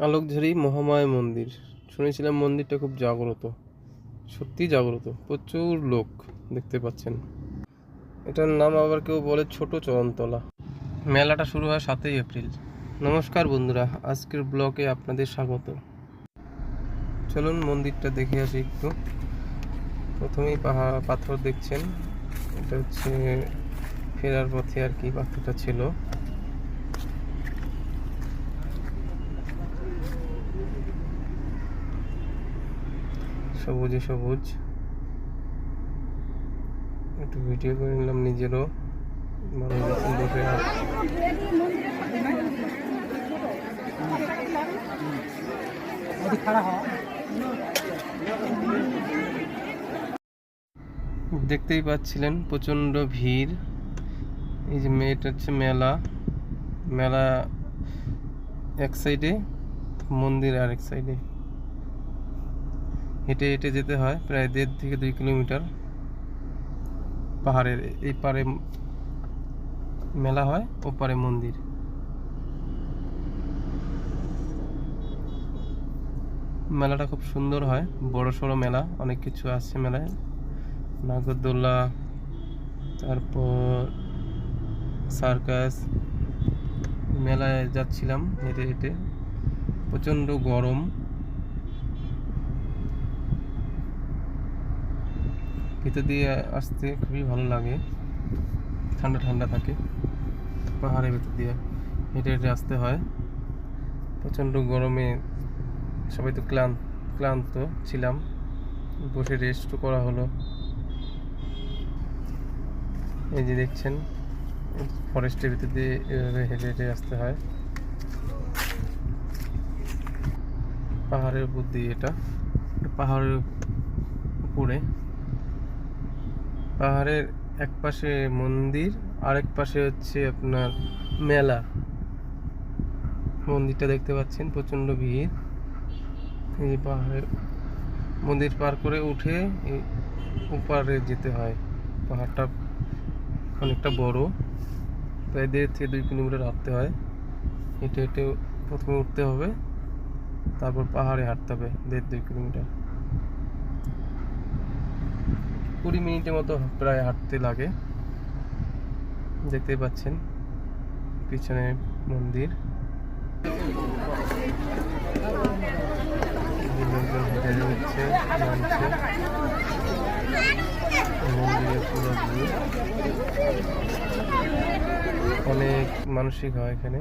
আলোকঝাড়ি মহামায়া মন্দির। শুনেছিলাম মন্দিরটা খুব জাগ্রত, সত্যি জাগ্রত, প্রচুর লোক দেখতে পাচ্ছেন। এটার নাম আবার কেউ বলে ছোট চরণতলা। মেলাটা শুরু হয় 7ই এপ্রিল। নমস্কার বন্ধুরা, আজকের ব্লগে আপনাদের স্বাগত। চলুন মন্দিরটা দেখে আসি একটু। প্রথমেই পাথর দেখছেন, এটা হচ্ছে ফেরার পথে আর কি পাথরটা ছিল। সবুজে সবুজ, একটু ভিডিও করে নিলাম নিজেরও। মানুষ বসে দেখতেই পাচ্ছিলেন প্রচণ্ড ভিড়। এই যে এটা হচ্ছে মেলা, মেলা এক সাইডে, মন্দির আরেক সাইডে। হেঁটে হেঁটে যেতে হয় প্রায় 1.5 থেকে 2 কিলোমিটার। পাহাড়ের এই পারে মেলা হয়, ওপারে মন্দির। মেলাটা খুব সুন্দর হয়, বড় সড়ো মেলা, অনেক কিছু আছে মেলায়। নাগরদোলা, তারপর সার্কাস। মেলায় যাচ্ছিলাম হেঁটে হেঁটে, প্রচণ্ড গরম। ভিতর দিয়ে আসতে খুবই ভালো লাগে, ঠান্ডা ঠান্ডা থাকে। পাহাড়ের ভিতর দিয়ে হেঁটে হেঁটে আসতে হয়, প্রচণ্ড গরমে সবাই তো ক্লান্ত ছিলাম, বসে রেস্ট করা হলো। এই যে দেখছেন, ফরেস্টের ভিতর দিয়ে এভাবে হেঁটে হেঁটে আসতে হয় পাহাড়ের উপর দিয়ে। এটা পাহাড়ের উপরে, পাহাড়ের এক পাশে মন্দির, আরেক পাশে হচ্ছে আপনার মেলা। মন্দিরটা দেখতে পাচ্ছেন, প্রচণ্ড ভিড়। এই পাহাড়ের মন্দির পার করে উঠে এই ওপারে যেতে হয়। পাহাড়টা অনেকটা বড়, প্রায় 1.5 থেকে 2 কিলোমিটার হাঁটতে হয়। হেঁটে হেঁটে প্রথমে উঠতে হবে, তারপর পাহাড়ে হাঁটতে হবে 1.5-2 কিলোমিটার। 20 মিনিটের মতো প্রায় হাঁটতে লাগে। দেখতেই পাচ্ছেন পিছনে মন্দির। লোকজন হেঁটে যাচ্ছে, নামছে। মন্দিরের পুরো ভিউ, অনেক মানসিক হয় এখানে।